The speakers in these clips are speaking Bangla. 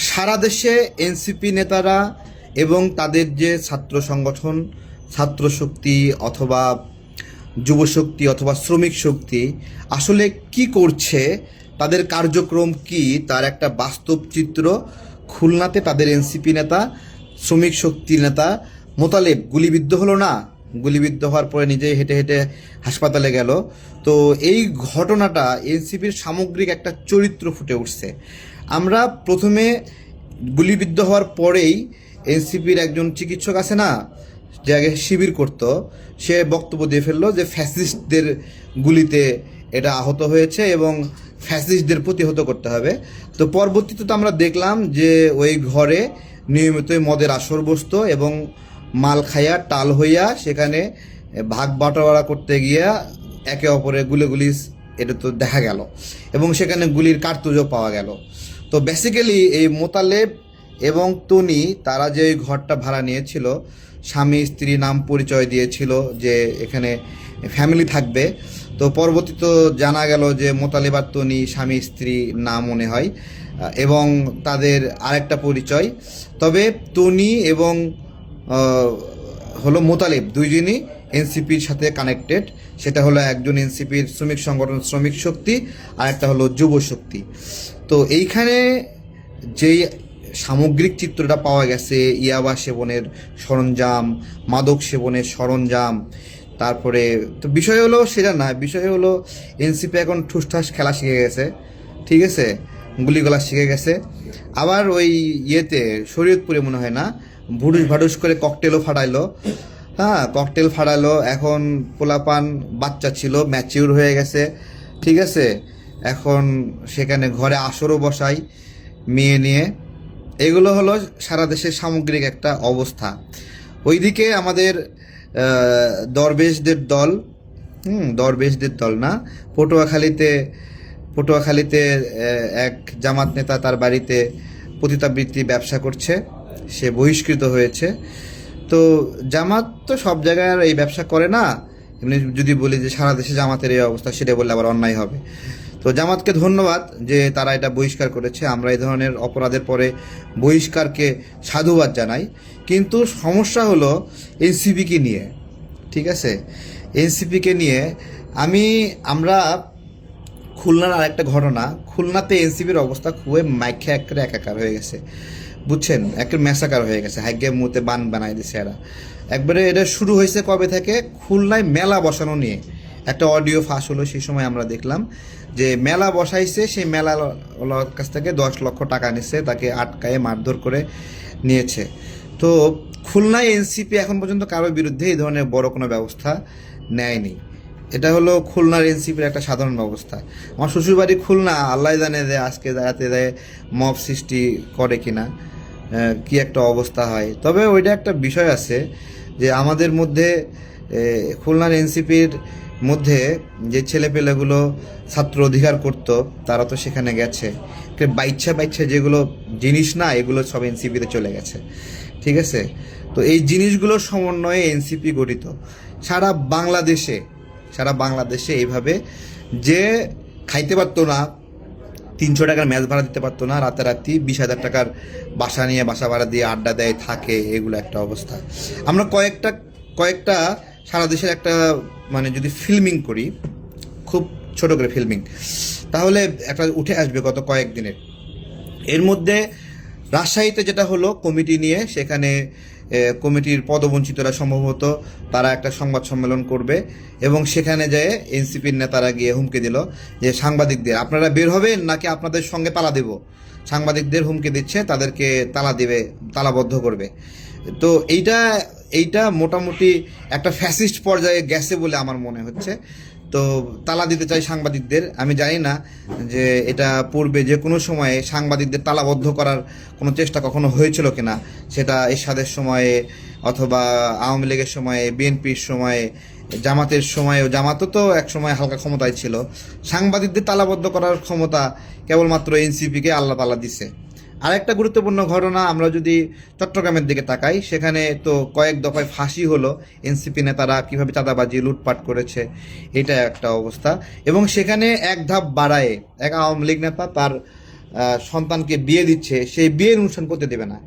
সারা দেশে এনসিপি নেতারা এবং তাদের যে ছাত্র সংগঠন, ছাত্র শক্তি অথবা যুবশক্তি অথবা শ্রমিক শক্তি আসলে কি করছে, তাদের কার্যক্রম কি, তার একটা বাস্তব চিত্র খুলনাতে তাদের এনসিপি নেতা, শ্রমিক শক্তি নেতা মোতালেব গুলিবিদ্ধ হলো না? গুলিবিদ্ধ হওয়ার পরে নিজেই হেঁটে হেঁটে হাসপাতালে গেল। তো এই ঘটনাটা এনসিপির সামগ্রিক একটা চরিত্র ফুটে উঠছে। আমরা প্রথমে গুলিবিদ্ধ হওয়ার পরেই এনসিপির একজন চিকিৎসক আছে না, যে আগে শিবির করত, সে বক্তব্য দিয়ে ফেললো যে ফ্যাসিস্টদের গুলিতে এটা আহত হয়েছে এবং ফ্যাসিস্টদের প্রতিহত করতে হবে। তো পরবর্তীতে তো আমরা দেখলাম যে ওই ঘরে নিয়মিতই মদের আসর বসতো এবং মাল খাইয়া টাল হইয়া সেখানে ভাগ বাটোয়ারা করতে গিয়া একে অপরের গুলিগুলি এটা তো দেখা গেল এবং সেখানে গুলির কার্তুজও পাওয়া গেল। তো বেসিক্যালি এই মোতালেব এবং তনি তারা যে ওই ঘরটা ভাড়া নিয়েছিল, স্বামী স্ত্রী নাম পরিচয় দিয়েছিল যে এখানে ফ্যামিলি থাকবে। তো পরবর্তীতে জানা গেল যে মোতালেব আর তনি স্বামী স্ত্রী না মনে হয়, এবং তাদের আরেকটা পরিচয়। তবে তনি এবং হলো মোতালেব দুইজনই এনসিপির সাথে কানেক্টেড। সেটা হলো একজন এনসিপির শ্রমিক সংগঠন শ্রমিক শক্তি, আর একটা হলো যুব শক্তি। তো এইখানে যেই সামগ্রিক চিত্রটা পাওয়া গেছে, ইয়াবা সেবনের সরঞ্জাম, মাদক সেবনের সরঞ্জাম, তারপরে তো বিষয় হলো সেটা না, বিষয় হলো এনসিপি এখন ঠুসঠাস খেলা শিখে গেছে, ঠিক আছে, গুলিগলা শিখে গেছে। আবার ওই ইয়েতে শরীয়তপুরে মনে হয় না ভুডুস ভাডুস করে ককটেলও ফাটাইলো। হ্যাঁ, ককটেল ফাটালো। এখন পোলাপান বাচ্চা ছিল, ম্যাচিউর হয়ে গেছে, ঠিক আছে, এখন সেখানে ঘরে আসরও বসাই মেয়ে নিয়ে। এগুলো হলো সারা দেশের সামগ্রিক একটা অবস্থা। ওইদিকে আমাদের দরবেশদের দল, দরবেশদের দল না, পটুয়াখালীতে পটুয়াখালীতে এক জামাত নেতা তার বাড়িতে পতিতাবৃত্তি ব্যবসা করছে, সে বহিষ্কৃত হয়েছে। তো জামাত তো সব জায়গায় আর এই ব্যবসা করে না। এমনি যদি বলি যে সারা দেশে জামাতের এই অবস্থা, সেটা বললে আবার অন্যায় হবে। তো জামাতকে ধন্যবাদ যে তারা এটা বহিষ্কার করেছে। আমরা এই ধরনের অপরাধের পরে বহিষ্কারকে সাধুবাদ জানাই। কিন্তু সমস্যা হলো এনসিপিকে নিয়ে, ঠিক আছে, এনসিপিকে নিয়ে আমরা খুলনার আরেকটা ঘটনা, খুলনাতে এনসিপির অবস্থা খুবই মাইখা একটা একাকার হয়ে গেছে, বুঝছেন, একটা ম্যাসাকার হয়ে গেছে। হাইগের মুহূর্তে বান বানাই দিছে এরা একবারে। এটা শুরু হয়েছে কবে থেকে? খুলনায় মেলা বসানো নিয়ে একটা অডিও ফাঁস হলো, সেই সময় আমরা দেখলাম যে মেলা বসাইছে, সেই মেলা কাছ থেকে 10 লক্ষ টাকা নিচ্ছে, তাকে আটকায়ে মারধর করে নিয়েছে। তো খুলনায় এনসিপি এখন পর্যন্ত কারোর বিরুদ্ধে এই ধরনের বড় কোনো ব্যবস্থা নেয়নি। এটা হলো খুলনার এনসিপির একটা সাধারণ ব্যবস্থা। আমার শ্বশুরবাড়ি খুলনা, আল্লাহ জানে যে আজকে রাতে দেয় মব সৃষ্টি করে কিনা, কি একটা অবস্থা হয়। তবে ওইটা একটা বিষয় আছে যে আমাদের মধ্যে খুলনার এনসিপির মধ্যে যে ছেলেপেলেগুলো ছাত্র অধিকার করত, তারা তো সেখানে গেছে। বাইচ্ছা বাইচ্ছা যেগুলো জিনিস না, এগুলো সব এনসিপিতে চলে গেছে, ঠিক আছে। তো এই জিনিসগুলোর সমন্বয়ে এনসিপি গঠিত সারা বাংলাদেশে এইভাবে যে খাইতে পারতো না, 300 টাকার ম্যাচ ভাড়া দিতে পারতো না, রাতারাতি 20,000 টাকার বাসা নিয়ে বাসা ভাড়া দিয়ে আড্ডা দেয় থাকে, এগুলো একটা অবস্থা। আমরা কয়েকটা সারা দেশের একটা মানে যদি ফিল্মিং করি, খুব ছোট করে ফিল্মিং, তাহলে একটা উঠে আসবে গত কয়েকদিনের। এর মধ্যে রাজশাহীতে যেটা হলো কমিটি নিয়ে, সেখানে কমিটির পদবঞ্চিতরা সম্ভবত তারা একটা সংবাদ সম্মেলন করবে এবং সেখানে যেয়ে এনসিপির নেতারা গিয়ে হুমকি দিল যে সাংবাদিকদের আপনারা বের হবেন নাকি আপনাদের সঙ্গে তালা দেব। সাংবাদিকদের হুমকি দিচ্ছে, তাদেরকে তালাবদ্ধ করবে। তো এইটা মোটামুটি একটা ফ্যাসিস্ট পর্যায়ে গেছে বলে আমার মনে হচ্ছে। তো তালা দিতে চাই সাংবাদিকদের। আমি জানি না যে এটা পূর্বে যে কোনো সময়ে সাংবাদিকদের তালাবদ্ধ করার কোনো চেষ্টা কখনো হয়েছিল কিনা, সেটা এরশাদের সময়ে অথবা আওয়ামী লীগের সময়ে, বিএনপির সময়ে, জামাতের সময়েও। জামাতও তো এক সময় হালকা ক্ষমতায় ছিল। সাংবাদিকদের তালাবদ্ধ করার ক্ষমতা কেবলমাত্র এনসিপিকে আল্লাহ তাআলা দিছে। আরেকটা গুরুত্বপূর্ণ ঘটনা, আমরা যদি চট্টগ্রামের দিকে তাকাই, সেখানে তো কয়েক দফায় ফাঁসি হলো এনসিপি নেতারা কিভাবে চাঁদাবাজি লুটপাট করেছে, এটা একটা অবস্থা। এবং সেখানে এক ধাপ বাড়ায় এক আওয়ামী লীগ নেতা তার সন্তানকে বিয়ে দিচ্ছে সেই বিয়ের অনুষ্ঠান করতে দেবে না।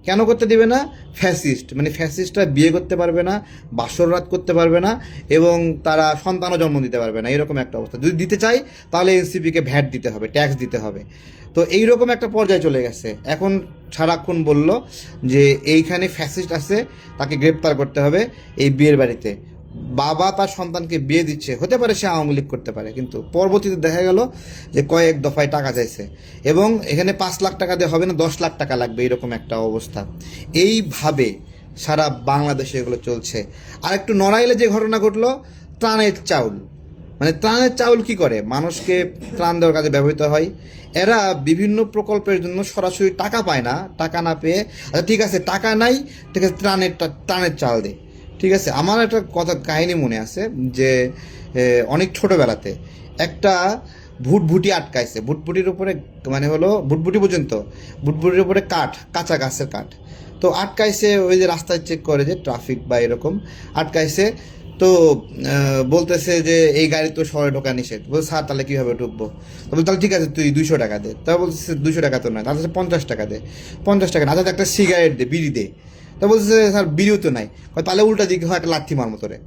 কেন করতে দেবে না? ফ্যাসিস্ট, মানে ফ্যাসিস্টরা বিয়ে করতে পারবে না, বাসর রাত করতে পারবে না, এবং তারা সন্তানও জন্ম দিতে পারবে না, এরকম একটা অবস্থা। যদি দিতে চাই তাহলে এনসিপিকে ভ্যাট দিতে হবে, ট্যাক্স দিতে হবে। তো এইরকম একটা পর্যায়ে চলে গেছে। এখন সারাক্ষণ বলল যে এইখানে ফ্যাসিস্ট আছে, তাকে গ্রেপ্তার করতে হবে এই বিয়ের বাড়িতে। বাবা তার সন্তানকে বিয়ে দিচ্ছে, হতে পারে সে আওয়ামী লীগ করতে পারে, কিন্তু পরবর্তীতে দেখা গেল যে কয়েক দফায় টাকা চাইছে, এবং এখানে 5 লাখ টাকা দিয়ে হবে না, 10 লাখ টাকা লাগবে, এরকম একটা অবস্থা। এইভাবে সারা বাংলাদেশে এগুলো চলছে। আর একটু নড়াইলে যে ঘটনা ঘটলো, ত্রাণের চাউল, মানে ত্রাণের চাউল কি করে? মানুষকে ত্রাণ দেওয়ার কাজে ব্যবহৃত হয়। এরা বিভিন্ন প্রকল্পের জন্য সরাসরি টাকা পায় না, টাকা না পেয়ে আচ্ছা ঠিক আছে টাকা নাই, ঠিক আছে ত্রাণের চাল দে। ঠিক আছে, আমার একটা কাহিনী মনে আছে যে অনেক ছোটোবেলাতে একটা ভুটভুটি আটকাইছে, ভুটভুটির উপরে মানে হলো ভুটভুটি পর্যন্ত, ভুটভুটির উপরে কাঁচা গাছের কাঠ, তো আটকাইছে। ওই যে রাস্তায় চেক করে যে ট্রাফিক বা এরকম, আটকাইছে। তো বলতেছে যে এই গাড়ি তো শহরে ঢোকা নিষেধ। বলছে স্যার তাহলে কীভাবে ঢুকবো? তো বলছে তাহলে ঠিক আছে তুই 200 টাকা দে। তা বলছে 200 টাকা তো নয়, তাহলে 50 টাকা দে। 50 টাকা না, তাহলে একটা সিগারেট দে, বিড়ি দে। তা বলছে স্যার বিড়িও তো নাই। তাহলে উল্টা দিকে হয় একটা লাথি মারমো তোরে।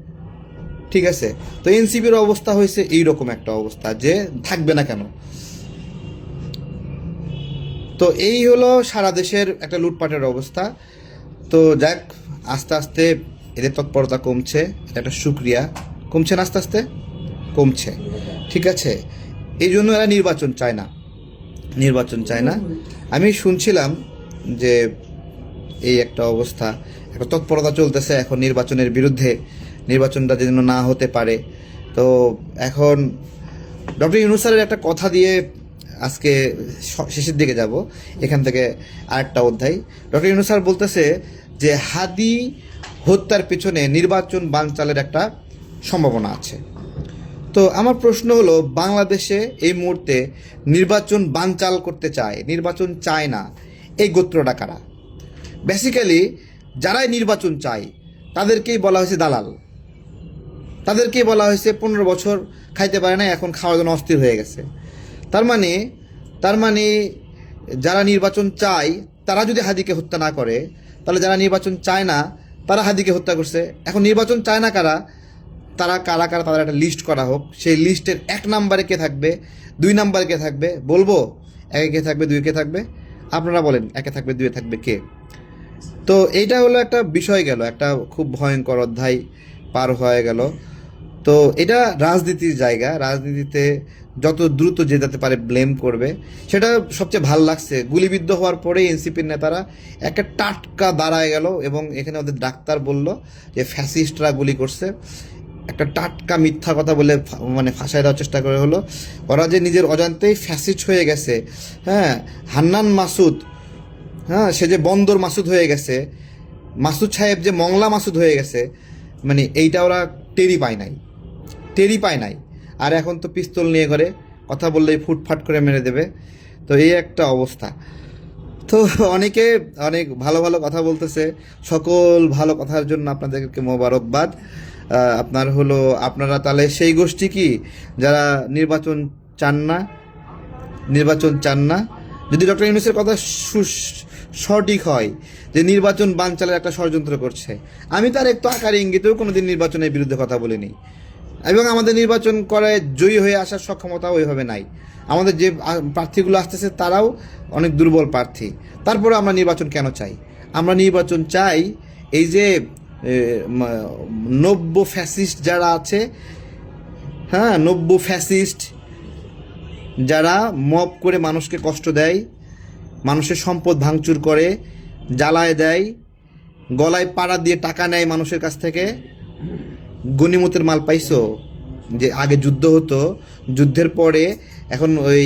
ঠিক আছে, তো এনসিপির অবস্থা হয়েছে এইরকম একটা অবস্থা যে থাকবে না কেন। তো এই হলো সারা দেশের একটা লুটপাটের অবস্থা। তো যাক, আস্তে আস্তে এদের তৎপরতা কমছে, এটা একটা সুক্রিয়া। কমছে না, আস্তে আস্তে কমছে। ঠিক আছে, এই জন্য এরা নির্বাচন চায় না, নির্বাচন চায় না। আমি শুনছিলাম যে এই একটা অবস্থা, একটা তৎপরতা চলতেছে এখন নির্বাচনের বিরুদ্ধে, নির্বাচনটা যেন না হতে পারে। তো এখন ডক্টর ইউনূস স্যারের একটা কথা দিয়ে আজকে শেষের দিকে যাব, এখান থেকে আরেকটা অধ্যায়। ডক্টর ইউনূস স্যার বলতেছে যে হাদি হত্যার পেছনে নির্বাচন বানচালের একটা সম্ভাবনা আছে। তো আমার প্রশ্ন হলো, বাংলাদেশে এই মুহূর্তে নির্বাচন বানচাল করতে চায়, নির্বাচন চায় না, এই গোত্রটা কারা? বেসিক্যালি যারাই নির্বাচন চায় তাদেরকেই বলা হয়েছে দালাল, তাদেরকেই বলা হয়েছে 15 বছর খাইতে পারে না, এখন খাওয়ার জন্য অস্থির হয়ে গেছে। তার মানে যারা নির্বাচন চায় তারা যদি হাদিকে হত্যা না করে, তাহলে যারা নির্বাচন চায় না তারা হাদিকে হত্যা করছে। এখন নির্বাচন চায় না কারা, তারা কারা কারা তাদের একটা লিস্ট করা হোক। সেই লিস্টের 1 নম্বরে কে থাকবে, 2 নম্বরে কে থাকবে বলবো? 1-এ কে থাকবে, 2-এ কে থাকবে? আপনারা বলেন, 1-এ থাকবে, 2-এ থাকবে কে? তো এইটা হলো একটা বিষয় গেল, একটা খুব ভয়ঙ্কর অধ্যায় পার হয়ে গেল। তো এটা রাজনীতির জায়গা, রাজনীতিতে যত দ্রুত যে যেতে পারে ব্লেম করবে। সেটা সবচেয়ে ভাল লাগছে, গুলিবিদ্ধ হওয়ার পরেই এনসিপির নেতারা একটা টাটকা দাঁড়ায় গেল, এবং এখানে ওদের ডাক্তার বলল যে ফ্যাসিস্টরা গুলি করছে। একটা টাটকা মিথ্যা কথা বলে মানে ফাঁসায় দেওয়ার চেষ্টা করে হলো। ওরা যে নিজের অজান্তেই ফ্যাসিস্ট হয়ে গেছে, হ্যাঁ, হান্নান মাসুদ, হ্যাঁ, সে যে বন্দর মাসুদ হয়ে গেছে, মাসুদ সাহেব যে মংলা মাসুদ হয়ে গেছে, মানে এইটা ওরা টেরি পায় নাই। আর এখন তো পিস্তল নিয়ে ঘরে, কথা বললেই ফুটফাট করে মেরে দেবে। তো এই একটা অবস্থা। তো অনেকে অনেক ভালো ভালো কথা বলতেছে, সকল ভালো কথার জন্য আপনাদেরকে মোবারকবাদ। আপনারা তাহলে সেই গোষ্ঠী কি যারা নির্বাচন চান না? যদি ডক্টর ইউনূসের কথা সঠিক হয় যে নির্বাচন বানচালের একটা ষড়যন্ত্র করছে, আমি তার একটু আকারে ইঙ্গিতেও কোনোদিন নির্বাচনের বিরুদ্ধে কথা বলিনি, এবং আমাদের নির্বাচন করে জয়ী হয়ে আসার সক্ষমতা ওইভাবে নাই। আমাদের যে প্রার্থীগুলো আসতেছে তারাও অনেক দুর্বল প্রার্থী। তারপরে আমরা নির্বাচন কেন চাই? আমরা নির্বাচন চাই এই যে নব্য ফ্যাসিস্ট যারা আছে, হ্যাঁ, নব্য ফ্যাসিস্ট যারা মব করে মানুষকে কষ্ট দেয়, মানুষের সম্পদ ভাঙচুর করে, জ্বালায় দেয়, গলায় পাড়া দিয়ে টাকা নেয় মানুষের কাছ থেকে। গনিমতের মাল পাইছো? যে আগে যুদ্ধ হতো, যুদ্ধের পরে এখন ওই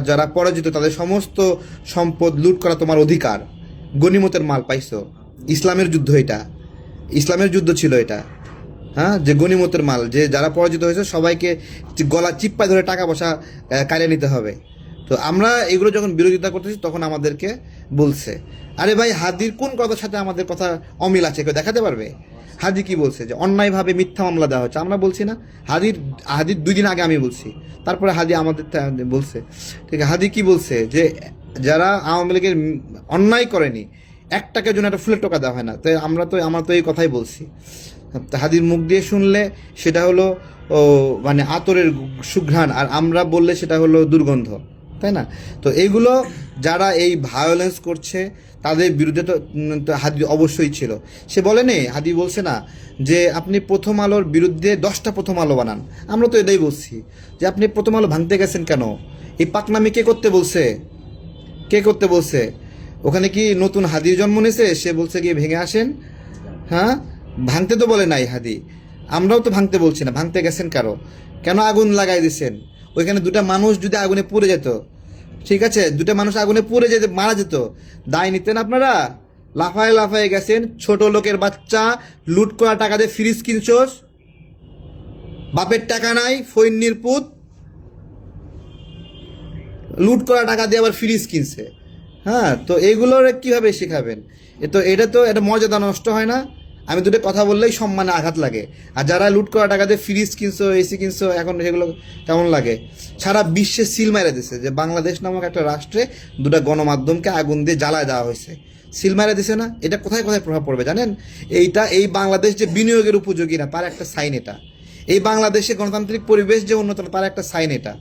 যারা পরাজিত তাদের সমস্ত সম্পদ লুট করা তোমার অধিকার। গনিমতের মাল পাইছো? ইসলামের যুদ্ধ, এটা ইসলামের যুদ্ধ ছিল এটা, হ্যাঁ, যে গনিমতের মাল, যে যারা পরাজিত হয়েছে সবাইকে গলা চিপ্পায় ধরে টাকা পয়সা কাড়িয়ে নিতে হবে। তো আমরা এগুলো যখন বিরোধিতা করতেছি তখন আমাদেরকে বলছে, আরে ভাই হাদির কোন কথার সাথে আমাদের কথা অমিল আছে, কেউ দেখাতে পারবে? হাদি কি বলছে যে অন্যায়ভাবে মিথ্যা মামলা দেওয়া হচ্ছে, আমরা বলছি না? হাদির 2 দিন আগে আমি বলছি, তারপরে হাদি আমাদের বলছে। ঠিক আছে, হাদি কি বলছে যে যারা আওয়ামী লীগের অন্যায় করেনি 1 টাকার জন্য একটা ফুলের টোকা দেওয়া হয় না। তাই আমরা তো এই কথাই বলছি। হাদির মুখ দিয়ে শুনলে সেটা হলো মানে আতরের সুঘ্রাণ, আর আমরা বললে সেটা হলো দুর্গন্ধ, তাই না? তো এইগুলো যারা এই ভায়োলেন্স করছে তাদের বিরুদ্ধে তো হাদি অবশ্যই ছিল। সে বলেনি, হাদি বলছে না যে আপনি প্রথম আলোর বিরুদ্ধে 10টা প্রথম আলো বানান। আমরা তো এটাই বলছি যে আপনি প্রথম আলো ভাঙতে গেছেন কেন? এই পাকনামি কে করতে বলছে? কে করতে বলছে? ওখানে কি নতুন হাদির জন্ম নিয়েছে? সে বলছে গিয়ে ভেঙে আসেন। হ্যাঁ, ভাঙতে তো বলে নাই হাদি, আমরাও তো ভাঙতে বলছি না। ভাঙতে গেছেন কেন আগুন লাগাই দিছেন? ওইখানে 2টা মানুষ যদি আগুনে পুড়ে যেত, ঠিক আছে, 2টা মানুষ আগুনে পুড়ে যেতে মারা যেত, দায় নিতেন আপনারা? লাফায় লাফায় গেছেন, ছোট লোকের বাচ্চা, লুট করা টাকা দিয়ে ফ্রিজ কিনছোস, বাপের টাকা নাই, ফইন্নির পুত, লুট করা টাকা দিয়ে আবার ফ্রিজ কিনছে। হ্যাঁ, তো এইগুলোর কিভাবে শেখাবেন? এটা তো একটা মর্যাদা নষ্ট হয় না? আমি 2টা কথা বললেই সম্মানে আঘাত লাগে। আর যারা লুট করা টাকা দিয়ে ফ্রিজ কিনছো, এসি কিনছো, এখন সেগুলো কেমন লাগে? সারা বিশ্বে সিল মেরে দিছে যে বাংলাদেশ নামক একটা রাষ্ট্রে 2টা গণমাধ্যমকে আগুন দিয়ে জ্বালায় দেওয়া হয়েছে, সিল মেরে দিছে না? এটা কোথায় কোথায় প্রভাব পড়বে জানেন? এই বাংলাদেশ যে বিনিয়োগের উপযোগী না তার একটা সাইন এটা। এই বাংলাদেশে গণতান্ত্রিক পরিবেশ যে উন্নত না তার একটা সাইন এটা।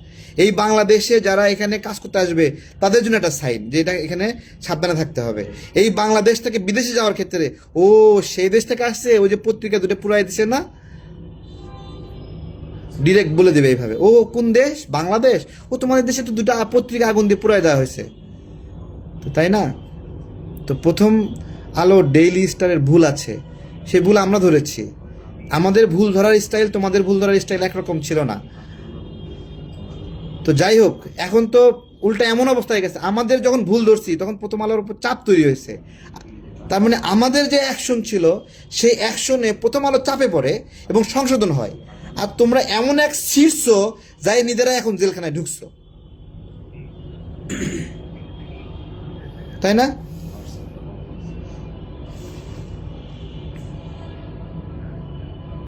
এই বাংলাদেশে যারা এখানে কাজ করতে আসবে তাদের জন্য একটা সাইন যে এটা এখানে সাবধানে থাকতে হবে। এই বাংলাদেশ থেকে বিদেশে যাওয়ার ক্ষেত্রে সেই দেশ থেকে আসছে, ওই যে পত্রিকা 2টা পুরাই দিছে না, ডিরেক্ট বলে দেবে এইভাবে, কোন দেশ? বাংলাদেশ। তোমাদের দেশে তো 2টা পত্রিকা আগুন দিয়ে পুরাই দেওয়া হয়েছে, তো তাই না? তো প্রথম আলো ডেইলি স্টারের ভুল আছে, সে ভুল আমরা ধরেছি। আমাদের ভুল ধরার স্টাইল তোমাদের ভুল ধরার স্টাইল একরকম ছিল না। তো যাই হোক, এখন তো উল্টা এমন অবস্থা হয়ে গেছে, আমাদের যখন ভুল ধরছি তখন প্রথম আলোর উপর চাপ তৈরি হয়েছে। তার মানে আমাদের যে অ্যাকশন ছিল সেই অ্যাকশনে প্রথম আলো চাপে পড়ে এবং সংশোধন হয়। আর তোমরা এমন এক শীর্ষ যাই নিজেরা এখন জেলখানায় ঢুকছো, তাই না?